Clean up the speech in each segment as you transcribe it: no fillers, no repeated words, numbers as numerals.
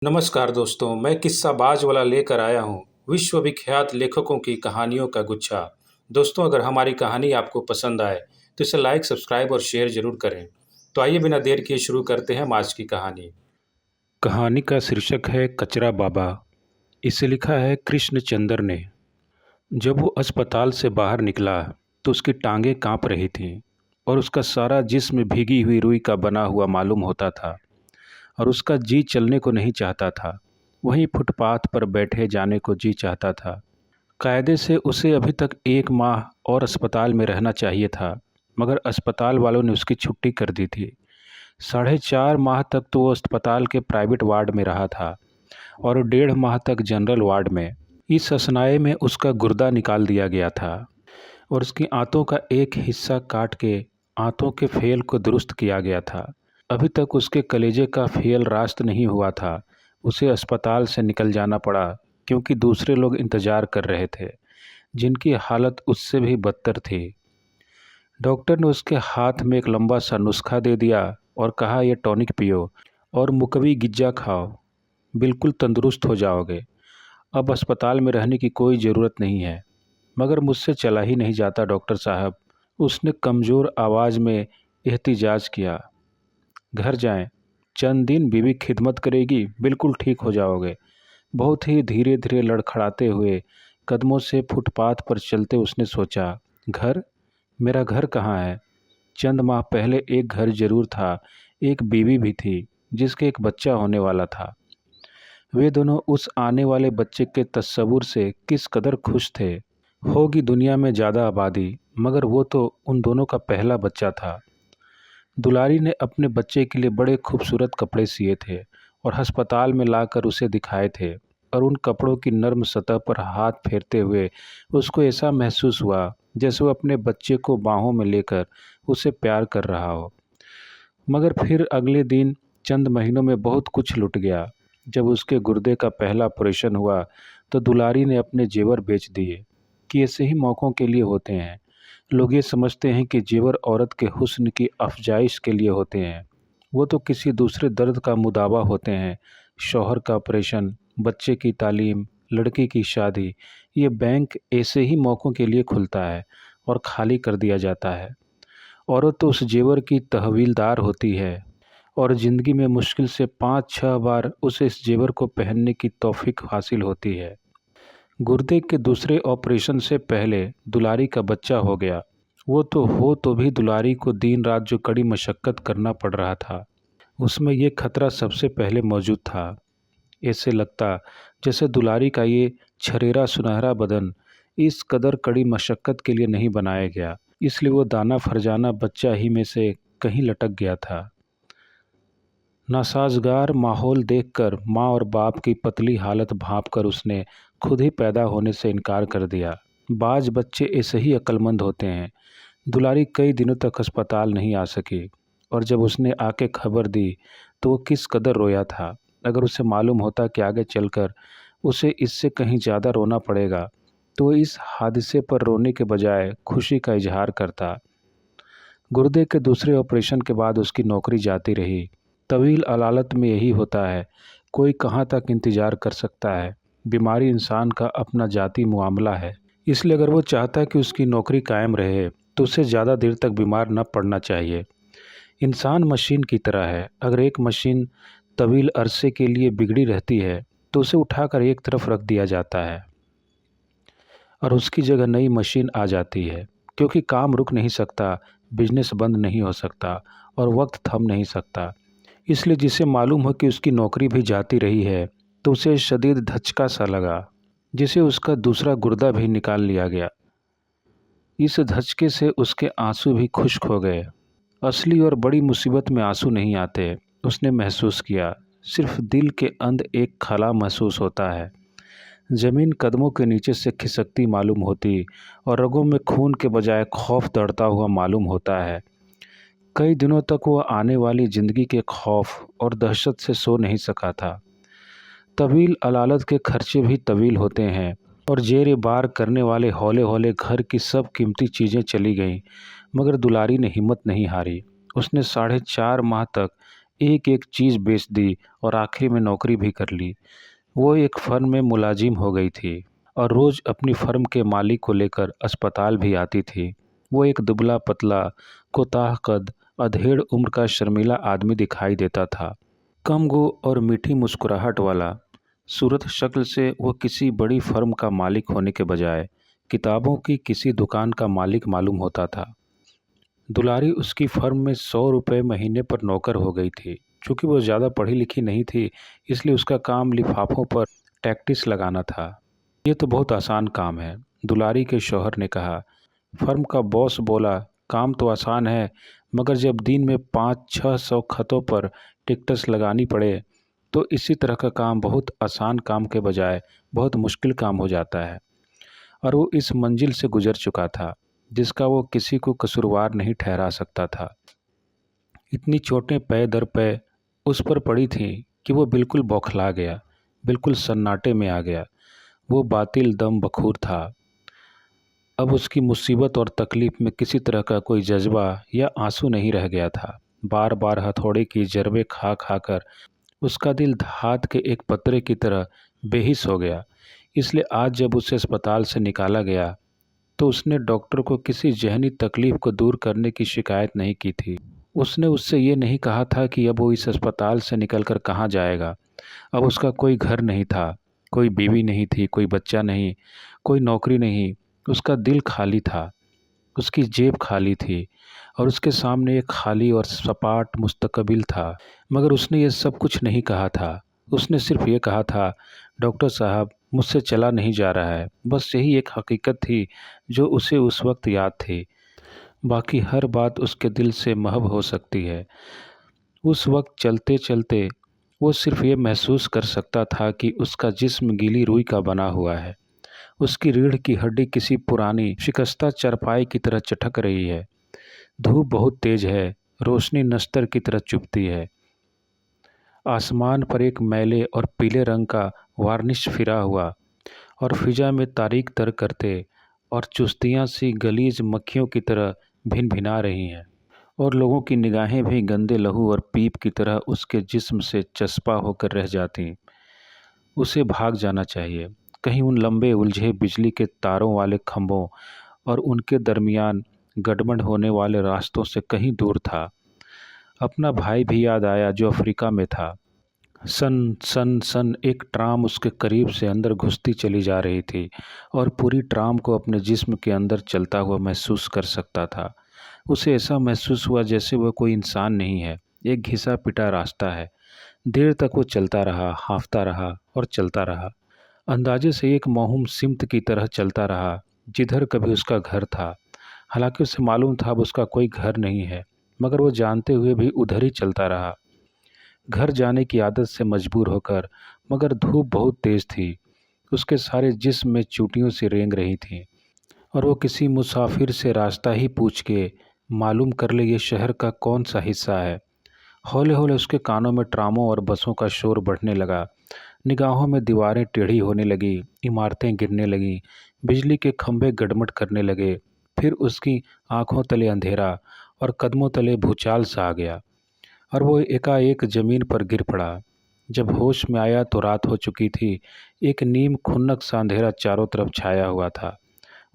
नमस्कार दोस्तों, मैं किस्साबाज वाला लेकर आया हूँ विश्वविख्यात लेखकों की कहानियों का गुच्छा। दोस्तों, अगर हमारी कहानी आपको पसंद आए तो इसे लाइक, सब्सक्राइब और शेयर जरूर करें। तो आइए बिना देर किए शुरू करते हैं हम आज की कहानी। कहानी का शीर्षक है कचरा बाबा। इसे लिखा है कृष्ण चंद्र ने। जब वो अस्पताल से बाहर निकला तो उसकी टांगें कांप रही थीं और उसका सारा जिस्म भीगी हुई रुई का बना हुआ मालूम होता था और उसका जी चलने को नहीं चाहता था। वहीं फुटपाथ पर बैठे जाने को जी चाहता था। कायदे से उसे अभी तक 1 माह और अस्पताल में रहना चाहिए था, मगर अस्पताल वालों ने उसकी छुट्टी कर दी थी। 4.5 माह तक तो वो अस्पताल के प्राइवेट वार्ड में रहा था और 1.5 माह तक जनरल वार्ड में। इस असनाए में उसका गुर्दा निकाल दिया गया था और उसकी आंतों का एक हिस्सा काट के आंतों के फेल को दुरुस्त किया गया था। अभी तक उसके कलेजे का फेल रास्त नहीं हुआ था। उसे अस्पताल से निकल जाना पड़ा क्योंकि दूसरे लोग इंतजार कर रहे थे जिनकी हालत उससे भी बदतर थी। डॉक्टर ने उसके हाथ में एक लंबा सा नुस्खा दे दिया और कहा, यह टॉनिक पियो और मुकवी गिज्जा खाओ, बिल्कुल तंदुरुस्त हो जाओगे। अब अस्पताल में रहने की कोई ज़रूरत नहीं है। मगर मुझसे चला ही नहीं जाता डॉक्टर साहब, उसने कमज़ोर आवाज़ में एहतिजाज किया। घर जाएं, चंद दिन बीवी खिदमत करेगी, बिल्कुल ठीक हो जाओगे। बहुत ही धीरे धीरे लड़खड़ाते हुए कदमों से फुटपाथ पर चलते उसने सोचा, घर? मेरा घर कहाँ है? चंद माह पहले एक घर जरूर था, एक बीवी भी थी जिसके एक बच्चा होने वाला था। वे दोनों उस आने वाले बच्चे के तस्वुर से किस कदर खुश थे। होगी दुनिया में ज़्यादा आबादी, मगर वो तो उन दोनों का पहला बच्चा था। दुलारी ने अपने बच्चे के लिए बड़े खूबसूरत कपड़े सिए थे और अस्पताल में लाकर उसे दिखाए थे, और उन कपड़ों की नर्म सतह पर हाथ फेरते हुए उसको ऐसा महसूस हुआ जैसे वो अपने बच्चे को बाहों में लेकर उसे प्यार कर रहा हो। मगर फिर अगले दिन चंद महीनों में बहुत कुछ लुट गया। जब उसके गुर्दे का पहला ऑपरेशन हुआ तो दुलारी ने अपने जेवर बेच दिए कि ऐसे ही मौक़ों के लिए होते हैं। लोग ये समझते हैं कि जेवर औरत के हुस्न की अफजाइश के लिए होते हैं, वो तो किसी दूसरे दर्द का मुदावा होते हैं। शौहर का ऑपरेशन, बच्चे की तालीम, लड़की की शादी, ये बैंक ऐसे ही मौक़ों के लिए खुलता है और खाली कर दिया जाता है। औरत तो उस जेवर की तहवीलदार होती है और ज़िंदगी में मुश्किल से 5-6 बार उसे इस जेवर को पहनने की तौफीक हासिल होती है। गुर्दे के दूसरे ऑपरेशन से पहले दुलारी का बच्चा हो गया। वो तो हो तो भी दुलारी को दिन रात जो कड़ी मशक्क़त करना पड़ रहा था, उसमें ये खतरा सबसे पहले मौजूद था। ऐसे लगता जैसे दुलारी का ये छरेरा सुनहरा बदन इस कदर कड़ी मशक्क़त के लिए नहीं बनाया गया, इसलिए वो दाना फरजाना बच्चा ही में से कहीं लटक गया था। नासाजगार माहौल देखकर माँ और बाप की पतली हालत भांपकर उसने खुद ही पैदा होने से इनकार कर दिया। बाज बच्चे ऐसे ही अक्लमंद होते हैं। दुलारी कई दिनों तक अस्पताल नहीं आ सकी और जब उसने आके खबर दी तो वो किस कदर रोया था। अगर उसे मालूम होता कि आगे चलकर उसे इससे कहीं ज़्यादा रोना पड़ेगा तो वो इस हादसे पर रोने के बजाय खुशी का इजहार करता। गुर्दे के दूसरे ऑपरेशन के बाद उसकी नौकरी जाती रही। तवील अलालत में यही होता है, कोई कहाँ तक इंतज़ार कर सकता है। बीमारी इंसान का अपना जाती मामला है, इसलिए अगर वो चाहता है कि उसकी नौकरी कायम रहे तो उसे ज़्यादा देर तक बीमार न पड़ना चाहिए। इंसान मशीन की तरह है, अगर एक मशीन तवील अरसे के लिए बिगड़ी रहती है तो उसे उठाकर एक तरफ रख दिया जाता है और उसकी जगह नई मशीन आ जाती है, क्योंकि काम रुक नहीं सकता, बिजनेस बंद नहीं हो सकता और वक्त थम नहीं सकता। इसलिए जिसे मालूम हो कि उसकी नौकरी भी जाती रही है तो उसे शदीद धचका सा लगा, जिसे उसका दूसरा गुर्दा भी निकाल लिया गया। इस धचके से उसके आंसू भी खुश्क हो गए। असली और बड़ी मुसीबत में आंसू नहीं आते, उसने महसूस किया। सिर्फ दिल के अंदर एक खला महसूस होता है। ज़मीन कदमों के नीचे से खिसकती मालूम होती और रगों में खून के बजाय खौफ दौड़ता हुआ मालूम होता है। कई दिनों तक वो आने वाली ज़िंदगी के खौफ और दहशत से सो नहीं सका था। तवील अलालत के खर्चे भी तवील होते हैं और जेर बार करने वाले हौले हौले घर की सब कीमती चीज़ें चली गईं, मगर दुलारी ने हिम्मत नहीं हारी। उसने 4.5 माह तक एक एक चीज़ बेच दी और आखिर में नौकरी भी कर ली। वो एक फर्म में मुलाजिम हो गई थी और रोज़ अपनी फर्म के मालिक को लेकर अस्पताल भी आती थी। वो एक दुबला पतला कोताह कद अधेड़ उम्र का शर्मीला आदमी दिखाई देता था। कम गो और मीठी मुस्कुराहट वाला। सूरत शक्ल से वो किसी बड़ी फर्म का मालिक होने के बजाय किताबों की किसी दुकान का मालिक मालूम होता था। दुलारी उसकी फर्म में 100 रुपये महीने पर नौकर हो गई थी। चूँकि वो ज़्यादा पढ़ी लिखी नहीं थी, इसलिए उसका काम लिफाफों पर टैक्टिस लगाना था। ये तो बहुत आसान काम है, दुलारी के शौहर ने कहा। फर्म का बॉस बोला, काम तो आसान है, मगर जब दिन में 500-600 खतों पर टिकट्स लगानी पड़े तो इसी तरह का काम बहुत आसान काम के बजाय बहुत मुश्किल काम हो जाता है। और वो इस मंजिल से गुजर चुका था जिसका वो किसी को कसूरवार नहीं ठहरा सकता था। इतनी चोटें पै दर पै उस पर पड़ी थीं कि वो बिल्कुल बौखला गया, बिल्कुल सन्नाटे में आ गया। वो बातिल दम बखूर था। अब उसकी मुसीबत और तकलीफ़ में किसी तरह का कोई जज्बा या आंसू नहीं रह गया था। बार बार हथौड़े की जरबे खा खा कर उसका दिल धात के एक पतरे की तरह बेहिस हो गया। इसलिए आज जब उसे अस्पताल से निकाला गया तो उसने डॉक्टर को किसी जहनी तकलीफ़ को दूर करने की शिकायत नहीं की थी। उसने उससे ये नहीं कहा था कि अब वो इस अस्पताल से निकलकर कहाँ जाएगा। अब उसका कोई घर नहीं था, कोई बीवी नहीं थी, कोई बच्चा नहीं, कोई नौकरी नहीं। उसका दिल खाली था, उसकी जेब खाली थी और उसके सामने एक खाली और सपाट मुस्तकबिल था। मगर उसने ये सब कुछ नहीं कहा था। उसने सिर्फ ये कहा था, डॉक्टर साहब, मुझसे चला नहीं जा रहा है। बस यही एक हकीकत थी जो उसे उस वक्त याद थी। बाकी हर बात उसके दिल से महव हो सकती है। उस वक्त चलते चलते वो सिर्फ ये महसूस कर सकता था कि उसका जिस्म गीली रुई का बना हुआ है। उसकी रीढ़ की हड्डी किसी पुरानी शिकस्ता चरपाई की तरह चटक रही है। धूप बहुत तेज है, रोशनी नश्तर की तरह चुभती है। आसमान पर एक मैले और पीले रंग का वार्निश फिरा हुआ और फिजा में तारीक तर करते और चुस्तियाँ सी गलीज मक्खियों की तरह भिन भिना रही हैं और लोगों की निगाहें भी गंदे लहू और पीप की तरह उसके जिस्म से चस्पा होकर रह जाती। उसे भाग जाना चाहिए, कहीं उन लंबे उलझे बिजली के तारों वाले खंभों और उनके दरमियान गड़बड़ होने वाले रास्तों से कहीं दूर था। अपना भाई भी याद आया जो अफ्रीका में था। सन सन सन एक ट्राम उसके करीब से अंदर घुसती चली जा रही थी और पूरी ट्राम को अपने जिस्म के अंदर चलता हुआ महसूस कर सकता था। उसे ऐसा महसूस हुआ जैसे वह कोई इंसान नहीं है, एक घिसा पिटा रास्ता है। देर तक वो चलता रहा, हाँफता रहा और चलता रहा। अंदाजे से एक मौहूम सिमत की तरह चलता रहा जिधर कभी उसका घर था। हालांकि उसे मालूम था अब उसका कोई घर नहीं है, मगर वो जानते हुए भी उधर ही चलता रहा, घर जाने की आदत से मजबूर होकर। मगर धूप बहुत तेज़ थी, उसके सारे जिस्म में चूटियों से रेंग रही थीं और वो किसी मुसाफिर से रास्ता ही पूछ के मालूम कर ले ये शहर का कौन सा हिस्सा है। हौले हौले उसके कानों में ट्रामों और बसों का शोर बढ़ने लगा। निगाहों में दीवारें टेढ़ी होने लगी, इमारतें गिरने लगीं, बिजली के खंभे गड़मड़ करने लगे। फिर उसकी आंखों तले अंधेरा और कदमों तले भूचाल सा आ गया और वो एकाएक ज़मीन पर गिर पड़ा। जब होश में आया तो रात हो चुकी थी। एक नीम खुन्नक सा अंधेरा चारों तरफ छाया हुआ था।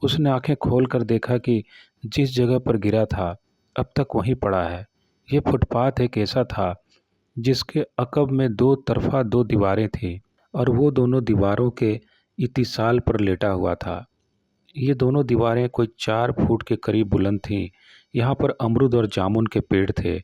उसने आंखें खोलकर देखा कि जिस जगह पर गिरा था अब तक वहीं पड़ा है। ये फुटपाथ एक ऐसा था जिसके अकब में दो तरफा दो दीवारें थीं और वो दोनों दीवारों के इतिसाल पर लेटा हुआ था। ये दोनों दीवारें कोई 4 फुट के करीब बुलंद थीं। यहाँ पर अमरूद और जामुन के पेड़ थे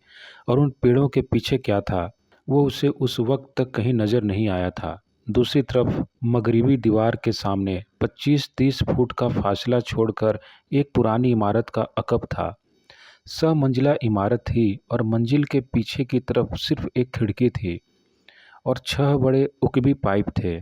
और उन पेड़ों के पीछे क्या था वो उसे उस वक्त तक कहीं नज़र नहीं आया था। दूसरी तरफ मगरिबी दीवार के सामने 25-30 फुट का फासला छोड़कर एक पुरानी इमारत का अकब था। मंजिला इमारत थी और मंजिल के पीछे की तरफ सिर्फ एक खिड़की थी और 6 बड़े उकबी पाइप थे।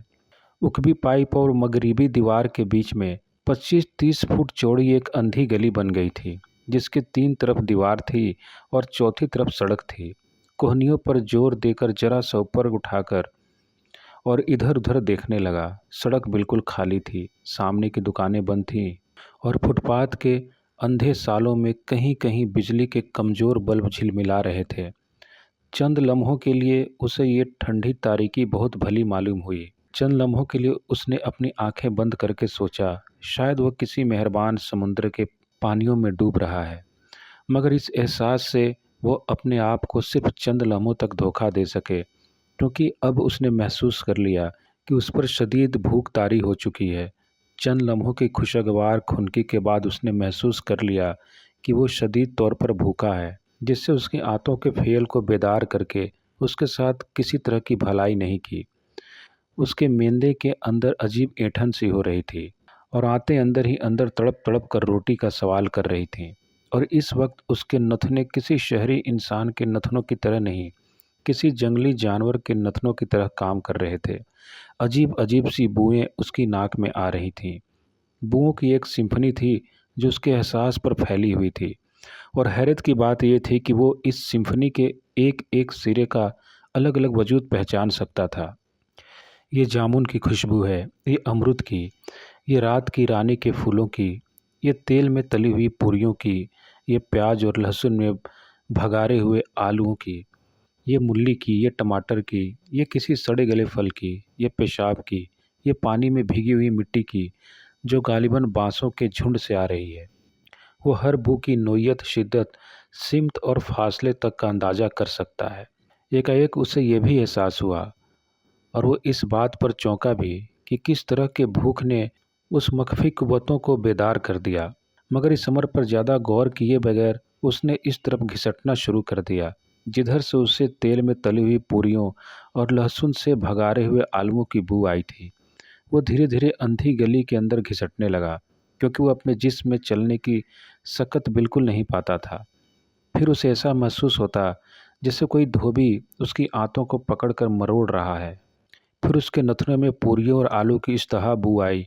उकबी पाइप और मगरिबी दीवार के बीच में 25-30 फुट चौड़ी एक अंधी गली बन गई थी जिसके 3 तरफ दीवार थी और चौथी तरफ सड़क थी। कोहनियों पर जोर देकर जरा सा ऊपर उठाकर और इधर उधर देखने लगा। सड़क बिल्कुल खाली थी, सामने की दुकानें बंद थीं और फुटपाथ के अंधे सालों में कहीं कहीं बिजली के कमज़ोर बल्ब झिलमिला रहे थे। चंद लम्हों के लिए उसे ये ठंडी तारीकी बहुत भली मालूम हुई। चंद लम्हों के लिए उसने अपनी आंखें बंद करके सोचा, शायद वह किसी मेहरबान समुद्र के पानियों में डूब रहा है। मगर इस एहसास से वो अपने आप को सिर्फ चंद लम्हों तक धोखा दे सके, क्योंकि अब उसने महसूस कर लिया कि उस पर शदीद भूख तारी हो चुकी है। चंद लम्हों की खुशगवार खुनकी के बाद उसने महसूस कर लिया कि वो शदीद तौर पर भूखा है, जिससे उसकी आंतों के फेल को बेदार करके उसके साथ किसी तरह की भलाई नहीं की। उसके मेंदे के अंदर अजीब ऐंठन सी हो रही थी और आंतें अंदर ही अंदर तड़प तड़प कर रोटी का सवाल कर रही थीं। और इस वक्त उसके नथुने किसी शहरी इंसान के नथनों की तरह नहीं, किसी जंगली जानवर के नथनों की तरह काम कर रहे थे। अजीब अजीब सी बूएं उसकी नाक में आ रही थीं। बुओं की एक सिम्फनी थी जो उसके एहसास पर फैली हुई थी। और हैरत की बात यह थी कि वो इस सिम्फनी के एक एक सिरे का अलग अलग वजूद पहचान सकता था। ये जामुन की खुशबू है, ये अमरूद की, ये रात की रानी के फूलों की, ये तेल में तली हुई पूरियों की, ये प्याज और लहसुन में भगारे हुए आलूओं की, ये मूली की, ये टमाटर की, ये किसी सड़े गले फल की, ये पेशाब की, ये पानी में भीगी हुई मिट्टी की, जो गालिबन बांसों के झुंड से आ रही है। वो हर बू की नोयत, शिद्दत, सिमत और फासले तक का अंदाज़ा कर सकता है। एकाएक उसे यह भी एहसास हुआ, और वो इस बात पर चौंका भी, कि किस तरह के भूख ने उस मख्फी कुव्वतों को बेदार कर दिया। मगर इस अमर पर ज़्यादा गौर किए बगैर उसने इस तरफ घिसटना शुरू कर दिया जिधर से उसे तेल में तली हुई पूरियों और लहसुन से भगारे हुए आलूओं की बू आई थी। वो धीरे धीरे अंधी गली के अंदर घिसटने लगा, क्योंकि वो अपने जिस्म में चलने की सकत बिल्कुल नहीं पाता था। फिर उसे ऐसा महसूस होता जैसे कोई धोबी उसकी आंतों को पकड़कर मरोड़ रहा है। फिर उसके नथुने में पूरियों और आलू की इश्तहा बू आई,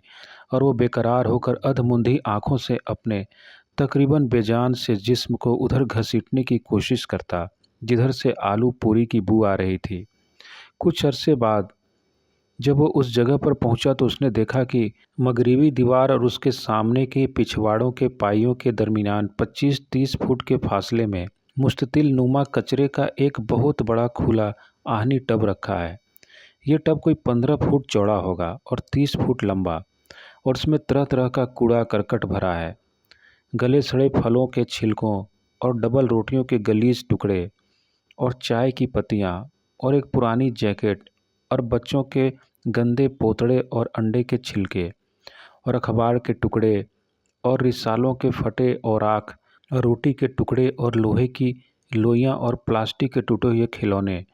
और वो बेकरार होकर अधमुंधी आंखों से अपने तकरीबन बेजान से जिस्म को उधर घसीटने की कोशिश करता जिधर से आलू पूरी की बू आ रही थी। कुछ अरसे बाद जब वो उस जगह पर पहुंचा तो उसने देखा कि मगरिबी दीवार और उसके सामने के पिछवाड़ों के पाइयों के दरमियान 25-30 फुट के फासले में मुस्ततिल नुमा कचरे का एक बहुत बड़ा खुला आहनी टब रखा है। ये टब कोई 15 फुट चौड़ा होगा और 30 फुट लंबा, और उसमें तरह तरह का कूड़ा करकट भरा है। गले सड़े फलों के छिलकों और डबल रोटियों के गलीज टुकड़े और चाय की पत्तियाँ और एक पुरानी जैकेट और बच्चों के गंदे पोतड़े और अंडे के छिलके और अखबार के टुकड़े और रिसालों के फटे औराक और रोटी के टुकड़े और लोहे की लोइयाँ और प्लास्टिक के टूटे हुए खिलौने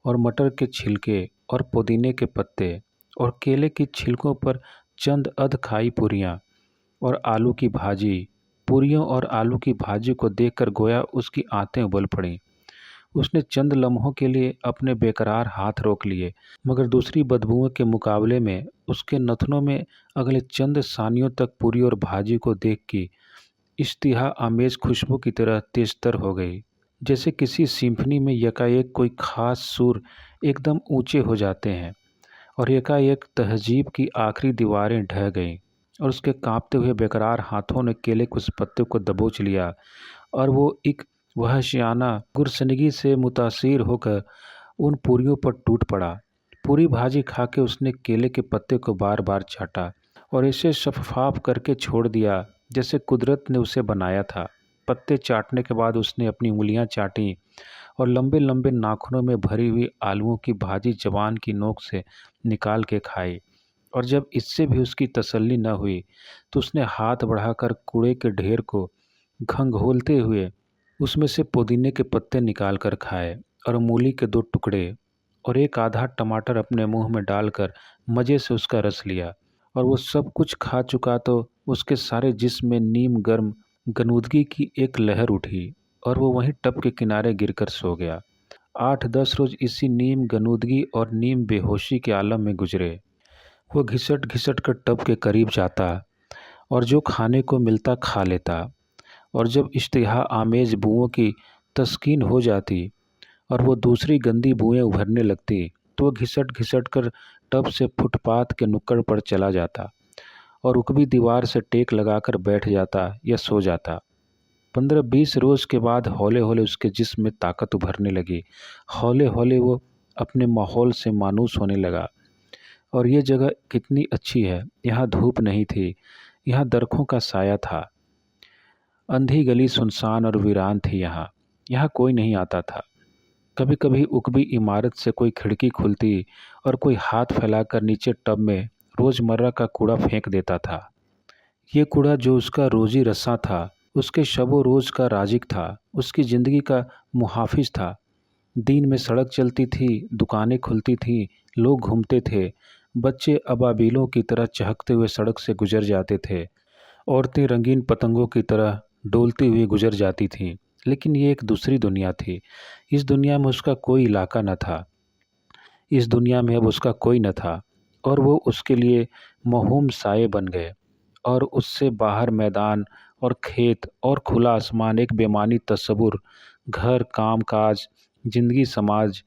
और मटर के छिलके और पुदीने के पत्ते और केले की छिलकों पर चंद अध खाई पूरियाँ और आलू की भाजी। पूरियों और आलू की भाजी को देखकर गोया उसकी आंतें उबल पड़ीं। उसने चंद लम्हों के लिए अपने बेकरार हाथ रोक लिए, मगर दूसरी बदबुओं के मुकाबले में उसके नथनों में अगले चंद सानियों तक पूरी और भाजी को देख की इश्तिहा आमेज खुशबू की तरह तेजतर हो गई। जैसे किसी सिम्फनी में यकाएक कोई खास सुर एकदम ऊंचे हो जाते हैं, और एकाएक तहजीब की आखिरी दीवारें ढह गईं, और उसके कांपते हुए बेकरार हाथों ने केले के उस पत्ते को दबोच लिया, और वो एक वहशियाना गुरसनगी से मुतासिर होकर उन पूरियों पर टूट पड़ा। पूरी भाजी खा के उसने केले के पत्ते को बार बार चाटा और इसे शफाफ करके छोड़ दिया जैसे कुदरत ने उसे बनाया था। पत्ते चाटने के बाद उसने अपनी उंगलियां चाटीं और लंबे लंबे नाखूनों में भरी हुई आलूओं की भाजी जबान की नोक से निकाल के खाई। और जब इससे भी उसकी तसल्ली न हुई तो उसने हाथ बढ़ाकर कूड़े के ढेर को घंघोलते हुए उसमें से पुदीने के पत्ते निकाल कर खाए, और मूली के 2 टुकड़े और एक आधा टमाटर अपने मुंह में डालकर मज़े से उसका रस लिया। और वो सब कुछ खा चुका तो उसके सारे जिस्म में नीम गर्म गनूदगी की एक लहर उठी, और वो वहीं टब के किनारे गिरकर सो गया। 8-10 रोज इसी नीम गनूदगी और नीम बेहोशी के आलम में गुजरे। वो घिसट घिसट कर टब के करीब जाता और जो खाने को मिलता खा लेता, और जब इश्तिहा आमेज बुओं की तस्कीन हो जाती और वो दूसरी गंदी बुएं उभरने लगती तो वो घिसट घिसट कर टब से फुटपाथ के नुक्कड़ पर चला जाता और उकबी दीवार से टेक लगाकर बैठ जाता या सो जाता। 15-20 रोज़ के बाद हौले हौले उसके जिस्म में ताकत उभरने लगी। हौले हौले वो अपने माहौल से मानूस होने लगा। और ये जगह कितनी अच्छी है, यहाँ धूप नहीं थी, यहाँ दरख्तों का साया था। अंधी गली सुनसान और वीरान थी। यहाँ यहाँ कोई नहीं आता था। कभी कभी उकबी इमारत से कोई खिड़की खुलती और कोई हाथ फैलाकर नीचे टब में रोज़मर्रा का कूड़ा फेंक देता था। ये कूड़ा जो उसका रोज़ी रस्सा था, उसके शबो रोज़ का राजिक था, उसकी ज़िंदगी का मुहाफिज था। दिन में सड़क चलती थी, दुकानें खुलती थीं, लोग घूमते थे, बच्चे अबाबीलों की तरह चहकते हुए सड़क से गुजर जाते थे, औरतें रंगीन पतंगों की तरह डोलती हुई गुजर जाती थीं। लेकिन ये एक दूसरी दुनिया थी। इस दुनिया में उसका कोई इलाका न था। इस दुनिया में अब उसका कोई न था और वो उसके लिए मौहूम साये बन गए। और उससे बाहर मैदान और खेत और खुला आसमान, एक बेमानी तस्वुर, घर, काम काज, जिंदगी, समाज,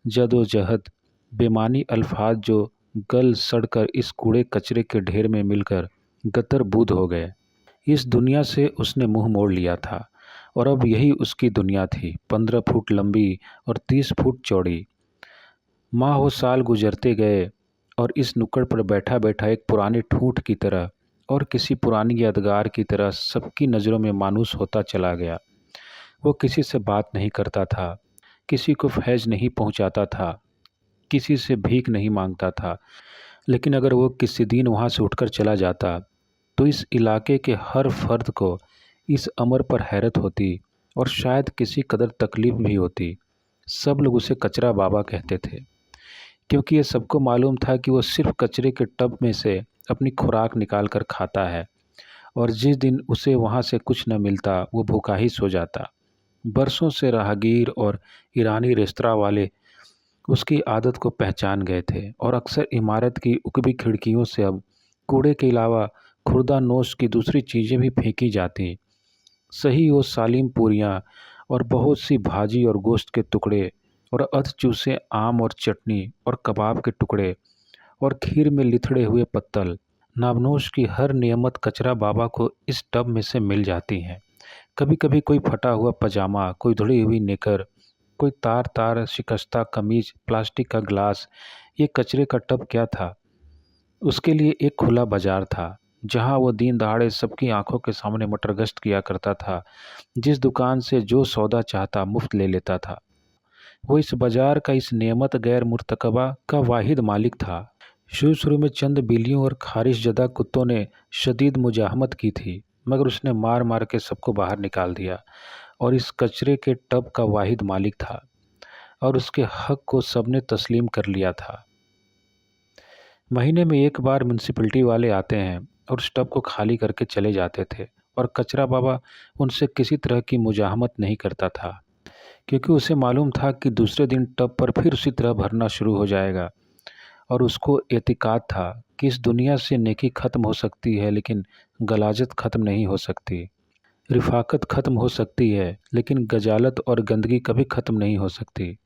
जदोजहद, बेमानी अल्फाज जो गल सड़कर इस कूड़े कचरे के ढेर में मिलकर गतर बूद हो गए। इस दुनिया से उसने मुंह मोड़ लिया था और अब यही उसकी दुनिया थी, 15 फुट लंबी और 30 फुट चौड़ी। माह वो साल गुजरते गए और इस नुक्कड़ पर बैठा बैठा एक पुराने ठूंठ की तरह और किसी पुरानी यादगार की तरह सबकी नज़रों में मानूस होता चला गया। वो किसी से बात नहीं करता था, किसी को फैज़ नहीं पहुंचाता था, किसी से भीख नहीं मांगता था। लेकिन अगर वो किसी दिन वहाँ से उठकर चला जाता तो इस इलाके के हर फर्द को इस अमर पर हैरत होती और शायद किसी कदर तकलीफ भी होती। सब लोग उसे कचरा बाबा कहते थे, क्योंकि ये सबको मालूम था कि वो सिर्फ कचरे के टब में से अपनी खुराक निकाल कर खाता है और जिस दिन उसे वहाँ से कुछ न मिलता वो भूखा ही सो जाता। बरसों से राहगीर और ईरानी रेस्तरां वाले उसकी आदत को पहचान गए थे और अक्सर इमारत की उकबी खिड़कियों से अब कूड़े के अलावा खुर्दा नोश की दूसरी चीज़ें भी फेंकी जाती। सही वो सालिम पूरियाँ और बहुत सी भाजी और गोश्त के टुकड़े और अध चूसे आम और चटनी और कबाब के टुकड़े और खीर में लिथड़े हुए पत्तल। नाबनोश की हर नियमत कचरा बाबा को इस टब में से मिल जाती हैं। कभी कभी कोई फटा हुआ पजामा, कोई धुली हुई निकर, कोई तार तार शिकस्ता कमीज, प्लास्टिक का ग्लास। ये कचरे का टब क्या था? उसके लिए एक खुला बाजार था, जहां वो दिन दहाड़े सबकी आंखों के सामने मटर गश्त किया करता था। जिस दुकान से जो सौदा चाहता मुफ्त ले लेता था। वो इस बाजार का, इस नेमत गैर मुर्तकबा का वाहिद मालिक था। शुरू शुरू में चंद बिल्लियों और खारिश जदा कुत्तों ने शदीद मुजाहमत की थी, मगर उसने मार मार के सबको बाहर निकाल दिया और इस कचरे के टब का वाहिद मालिक था और उसके हक को सबने तस्लीम कर लिया था। महीने में एक बार म्यूनसिपलिटी वाले आते हैं और उस टब को खाली करके चले जाते थे और कचरा बाबा उनसे किसी तरह की मुजाहमत नहीं करता था, क्योंकि उसे मालूम था कि दूसरे दिन टब पर फिर उसी तरह भरना शुरू हो जाएगा। और उसको एतिकाद था कि इस दुनिया से नेकी ख़त्म हो सकती है लेकिन गलाजत ख़त्म नहीं हो सकती। रिफाकत ख़त्म हो सकती है लेकिन गजालत और गंदगी कभी ख़त्म नहीं हो सकती।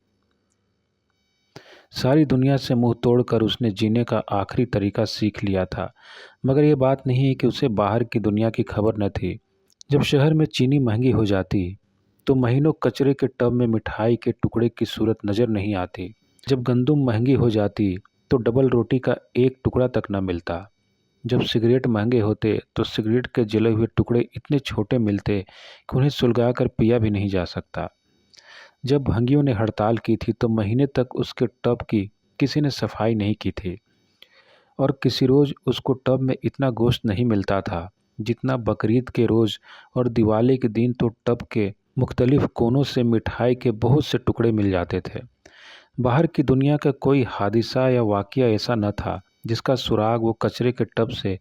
सारी दुनिया से मुंह तोड़कर उसने जीने का आखिरी तरीका सीख लिया था, मगर ये बात नहीं है कि उसे बाहर की दुनिया की खबर न थी। जब शहर में चीनी महंगी हो जाती तो महीनों कचरे के टब में मिठाई के टुकड़े की सूरत नज़र नहीं आती। जब गंदुम महंगी हो जाती तो डबल रोटी का एक टुकड़ा तक न मिलता। जब सिगरेट महंगे होते तो सिगरेट के जले हुए टुकड़े इतने छोटे मिलते कि उन्हें सुलगा कर पिया भी नहीं जा सकता। जब भंगियों ने हड़ताल की थी तो महीने तक उसके टब की किसी ने सफाई नहीं की थी और किसी रोज़ उसको टब में इतना गोश्त नहीं मिलता था जितना बकरीद के रोज़, और दिवाली के दिन तो टब के मुख्तलिफ कोनों से मिठाई के बहुत से टुकड़े मिल जाते थे। बाहर की दुनिया का कोई हादिसा या वाक़या ऐसा न था जिसका सुराग वो कचरे के टब से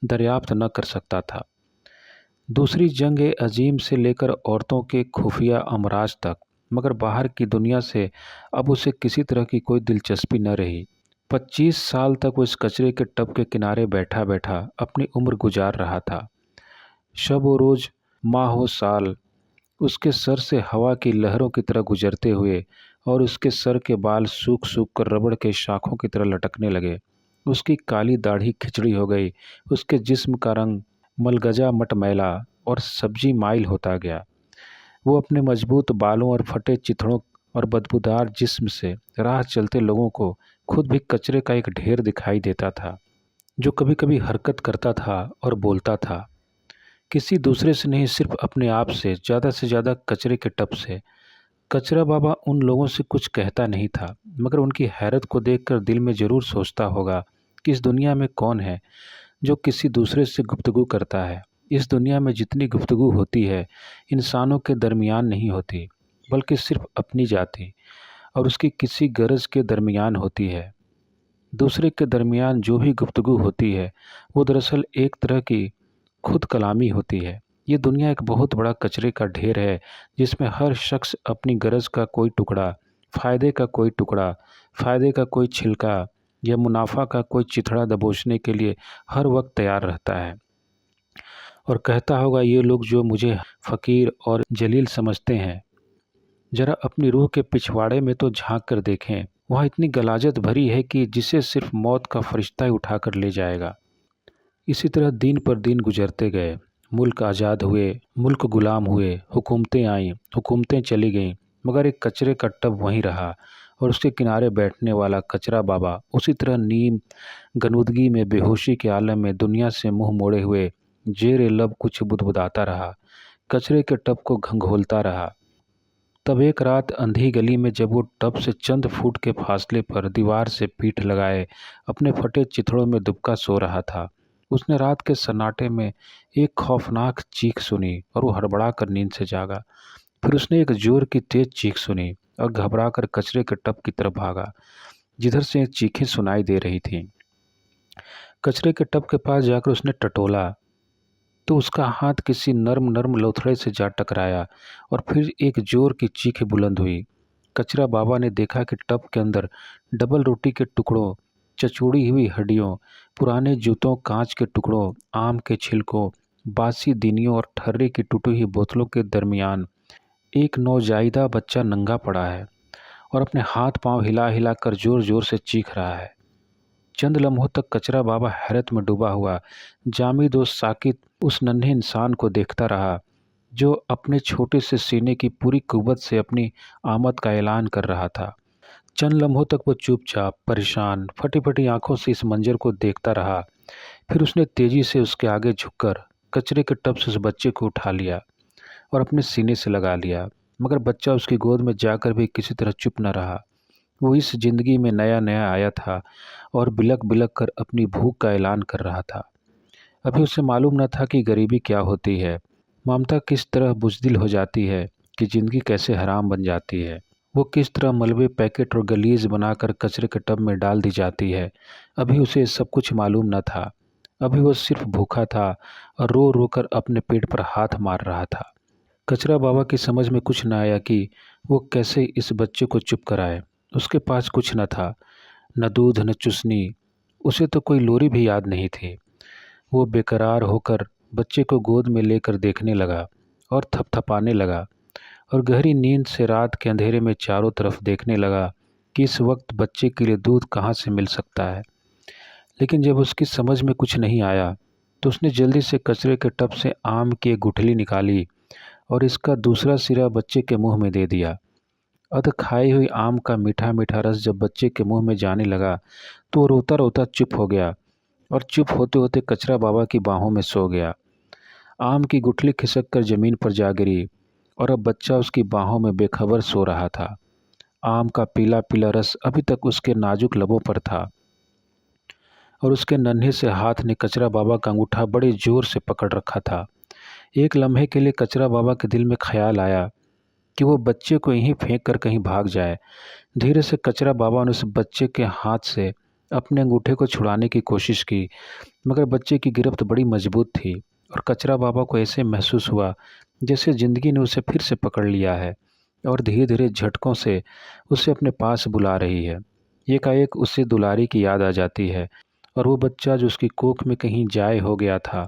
दरियाफ्त न कर सकता था। दूसरी जंग अजीम से लेकर औरतों के खुफिया अमराज तक, मगर बाहर की दुनिया से अब उसे किसी तरह की कोई दिलचस्पी न रही। 25 साल तक वो इस कचरे के टब के किनारे बैठा बैठा अपनी उम्र गुजार रहा था। शब व रोज़, माह व साल उसके सर से हवा की लहरों की तरह गुजरते हुए और उसके सर के बाल सूख सूख कर रबड़ के शाखों की तरह लटकने लगे। उसकी काली दाढ़ी खिचड़ी हो गई, उसके जिस्म का रंग मलगजा मटमैला और सब्जी माइल होता गया। वो अपने मजबूत बालों और फटे चिथड़ों और बदबूदार जिस्म से राह चलते लोगों को खुद भी कचरे का एक ढेर दिखाई देता था, जो कभी कभी हरकत करता था और बोलता था। किसी दूसरे से नहीं, सिर्फ अपने आप से ज़्यादा कचरे के टब से। कचरा बाबा उन लोगों से कुछ कहता नहीं था, मगर उनकी हैरत को देखकर दिल में ज़रूर सोचता होगा कि इस दुनिया में कौन है जो किसी दूसरे से गुफ्तगू करता है। इस दुनिया में जितनी गुफ्तगू होती है, इंसानों के दरमियान नहीं होती, बल्कि सिर्फ अपनी जाति और उसकी किसी गरज के दरमियान होती है। दूसरे के दरमियान जो भी गुफ्तगू होती है, वो दरअसल एक तरह की खुद कलामी होती है। ये दुनिया एक बहुत बड़ा कचरे का ढेर है, जिसमें हर शख्स अपनी गरज का कोई टुकड़ा, फ़ायदे का कोई टुकड़ा, फ़ायदे का कोई छिलका या मुनाफा का कोई चिथड़ा दबोचने के लिए हर वक्त तैयार रहता है। और कहता होगा, ये लोग जो मुझे फ़कीर और जलील समझते हैं, ज़रा अपनी रूह के पिछवाड़े में तो झांक कर देखें। वहाँ इतनी गलाजत भरी है कि जिसे सिर्फ मौत का फरिश्ता ही उठा कर ले जाएगा। इसी तरह दिन पर दिन गुजरते गए। मुल्क आज़ाद हुए, मुल्क गुलाम हुए, हुकूमतें आईं, हुकूमतें चली गईं, मगर एक कचरे का टब वहीं रहा और उसके किनारे बैठने वाला कचरा बाबा उसी तरह नीम गनूदगी में, बेहोशी के आलम में दुनिया से मुंह मोड़े हुए जेर लब कुछ बुदबुदाता रहा, कचरे के टब को घंघोलता रहा। तब एक रात अंधी गली में जब वो टब से चंद फुट के फासले पर दीवार से पीठ लगाए अपने फटे चिथड़ों में दुबका सो रहा था, उसने रात के सन्नाटे में एक खौफनाक चीख सुनी और वो हड़बड़ा कर नींद से जागा। फिर उसने एक जोर की तेज चीख सुनी और घबरा कर कचरे के टब की तरफ भागा, जिधर से ये चीखें सुनाई दे रही थीं। कचरे के टब के पास जाकर उसने टटोला तो उसका हाथ किसी नर्म नर्म लोथड़े से जा टकराया और फिर एक जोर की चीख बुलंद हुई। कचरा बाबा ने देखा कि टब के अंदर डबल रोटी के टुकड़ों, चचोड़ी हुई हड्डियों, पुराने जूतों, कांच के टुकड़ों, आम के छिलकों, बासी दिनियों और ठर्रे की टूटी हुई बोतलों के दरमियान एक नौजायदा बच्चा नंगा पड़ा है और अपने हाथ पांव हिला हिला कर जोर जोर से चीख रहा है। चंद लम्हों तक कचरा बाबा हैरत में डूबा हुआ जामिद और साकित उस नन्हे इंसान को देखता रहा, जो अपने छोटे से सीने की पूरी कुव्वत से अपनी आमद का ऐलान कर रहा था। चंद लम्हों तक वो चुपचाप, परेशान, फटी फटी आंखों से इस मंजर को देखता रहा। फिर उसने तेजी से उसके आगे झुककर कचरे के टब से उस बच्चे को उठा लिया और अपने सीने से लगा लिया, मगर बच्चा उसकी गोद में जाकर भी किसी तरह चुप न रहा। वो इस जिंदगी में नया नया आया था और बिलक बिलक कर अपनी भूख का ऐलान कर रहा था। अभी उसे मालूम न था कि गरीबी क्या होती है, ममता किस तरह बुज़दिल हो जाती है, कि ज़िंदगी कैसे हराम बन जाती है, वो किस तरह मलबे, पैकेट और गलीज बनाकर कचरे के टब में डाल दी जाती है। अभी उसे सब कुछ मालूम न था। अभी वो सिर्फ भूखा था और रो रो कर अपने पेट पर हाथ मार रहा था। कचरा बाबा की समझ में कुछ न आया कि वो कैसे इस बच्चे को चुप कराए। उसके पास कुछ न था, न दूध न चुस्नी, उसे तो कोई लोरी भी याद नहीं थी। वो बेकरार होकर बच्चे को गोद में लेकर देखने लगा और थपथपाने लगा और गहरी नींद से रात के अंधेरे में चारों तरफ देखने लगा कि इस वक्त बच्चे के लिए दूध कहाँ से मिल सकता है। लेकिन जब उसकी समझ में कुछ नहीं आया तो उसने जल्दी से कचरे के टब से आम की एक गुठली निकाली और इसका दूसरा सिरा बच्चे के मुंह में दे दिया। अध खाई हुई आम का मीठा मीठा रस जब बच्चे के मुंह में जाने लगा तो वो रोता रोता चुप हो गया और चुप होते होते कचरा बाबा की बाहों में सो गया। आम की गुठली खिसक कर ज़मीन पर जा गिरी और अब बच्चा उसकी बाहों में बेखबर सो रहा था। आम का पीला पीला रस अभी तक उसके नाजुक लबों पर था और उसके नन्हे से हाथ ने कचरा बाबा का अंगूठा बड़े जोर से पकड़ रखा था। एक लम्हे के लिए कचरा बाबा के दिल में ख्याल आया कि वो बच्चे को यहीं फेंक कर कहीं भाग जाए। धीरे से कचरा बाबा ने उस बच्चे के हाथ से अपने अंगूठे को छुड़ाने की कोशिश की, मगर बच्चे की गिरफ्त बड़ी मजबूत थी और कचरा बाबा को ऐसे महसूस हुआ जैसे ज़िंदगी ने उसे फिर से पकड़ लिया है और धीरे धीरे झटकों से उसे अपने पास बुला रही है। एकाएक उसे दुलारी की याद आ जाती है और वो बच्चा जो उसकी कोख में कहीं जाए हो गया था,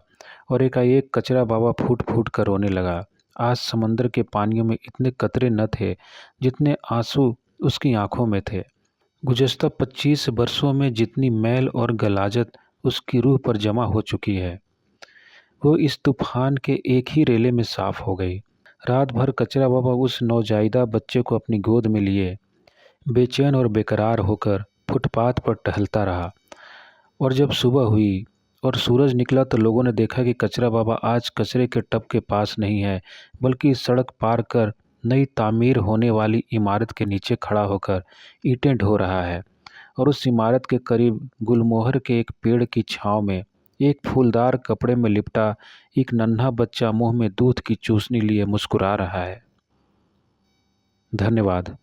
और एकाएक कचरा बाबा फूट फूट कर रोने लगा। आज समंदर के पानियों में इतने कतरे न थे जितने आंसू उसकी आंखों में थे। गुज़श्ता 25 बरसों में जितनी मैल और गलाजत उसकी रूह पर जमा हो चुकी है, वो इस तूफान के एक ही रेले में साफ हो गई। रात भर कचरा बाबा उस नौजायदा बच्चे को अपनी गोद में लिए बेचैन और बेकरार होकर फुटपाथ पर टहलता रहा। और जब सुबह हुई और सूरज निकला तो लोगों ने देखा कि कचरा बाबा आज कचरे के टब के पास नहीं है, बल्कि सड़क पार कर नई तामीर होने वाली इमारत के नीचे खड़ा होकर ईंटें ढो रहा है। और उस इमारत के करीब गुलमोहर के एक पेड़ की छांव में एक फूलदार कपड़े में लिपटा एक नन्हा बच्चा मुंह में दूध की चूसनी लिए मुस्कुरा रहा है। धन्यवाद।